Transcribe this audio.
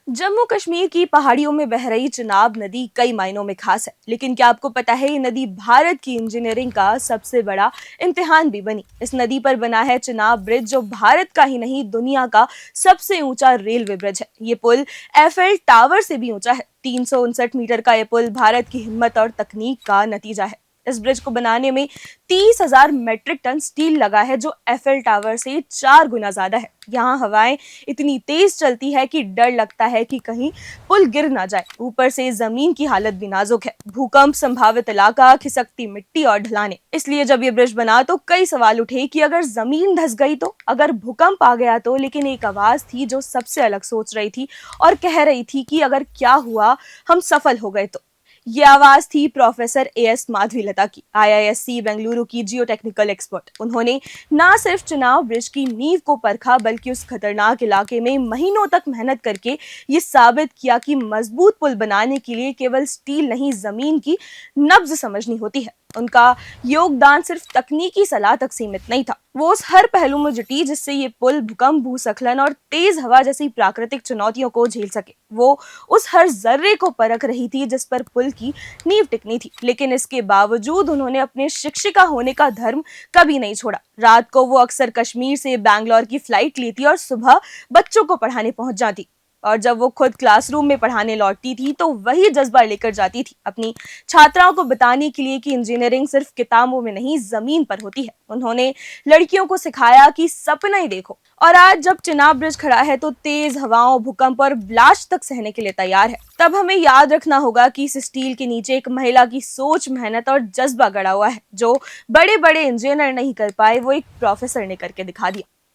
जम्मू कश्मीर की पहाड़ियों में बह रही चिनाब नदी कई मायनों में खास है, लेकिन क्या आपको पता है ये नदी भारत की इंजीनियरिंग का सबसे बड़ा इम्तिहान भी बनी। इस नदी पर बना है चिनाब ब्रिज, जो भारत का ही नहीं दुनिया का सबसे ऊंचा रेलवे ब्रिज है। ये पुल एफएल टावर से भी ऊंचा है। 359 मीटर का ये पुल भारत की हिम्मत और तकनीक का नतीजा है। इस ब्रिज को बनाने में 30,000 मेट्रिक टन स्टील लगा है, जो एफएल टावर से 4 गुना ज्यादा है। यहाँ हवाएं इतनी तेज चलती है कि डर लगता है कि कहीं पुल गिर ना जाए। ऊपर से जमीन की हालत भी नाजुक है। भूकंप संभावित इलाका, खिसकती मिट्टी और ढलाने। इसलिए जब ये ब्रिज बना तो कई सवाल उठे कि अगर जमीन धंस गई तो, अगर भूकंप आ गया तो। लेकिन एक आवाज थी जो सबसे अलग सोच रही थी और कह रही थी कि अगर क्या हुआ, हम सफल हो गए तो। ये आवाज थी प्रोफेसर एएस माधवीलता की, आईआईएससी बेंगलुरु की जियो टेक्निकल एक्सपर्ट। उन्होंने ना सिर्फ चिनाब ब्रिज की नींव को परखा, बल्कि उस खतरनाक इलाके में महीनों तक मेहनत करके ये साबित किया कि मजबूत पुल बनाने के लिए केवल स्टील नहीं, जमीन की नब्ज समझनी होती है। उनका योगदान सिर्फ तकनीकी सलाह तक सीमित नहीं था, वो उस हर पहलू में जुटी जिससे ये पुल भूकंप, भूस्खलन और तेज हवा जैसी प्राकृतिक चुनौतियों को झेल सके। वो उस हर जर्रे को परख रही थी जिस पर पुल की नींव टिकनी थी। लेकिन इसके बावजूद उन्होंने अपने शिक्षिका होने का धर्म कभी नहीं छोड़ा। रात को वो अक्सर कश्मीर से बैंगलोर की फ्लाइट लेती और सुबह बच्चों को पढ़ाने पहुंच जाती। और जब वो खुद क्लासरूम में पढ़ाने लौटती थी तो वही जज्बा लेकर जाती थी, अपनी छात्राओं को बताने के लिए कि इंजीनियरिंग सिर्फ किताबों में नहीं, जमीन पर होती है। उन्होंने लड़कियों को सिखाया कि सपना ही देखो। और आज जब चिनाब ब्रिज खड़ा है तो तेज हवाओं, भूकंप और ब्लास्ट तक सहने के लिए तैयार है। तब हमें याद रखना होगा कि इस स्टील के नीचे एक महिला की सोच, मेहनत और जज्बा गड़ा हुआ है। जो बड़े बड़े इंजीनियर नहीं कर पाए, वो एक प्रोफेसर ने करके दिखा दिया।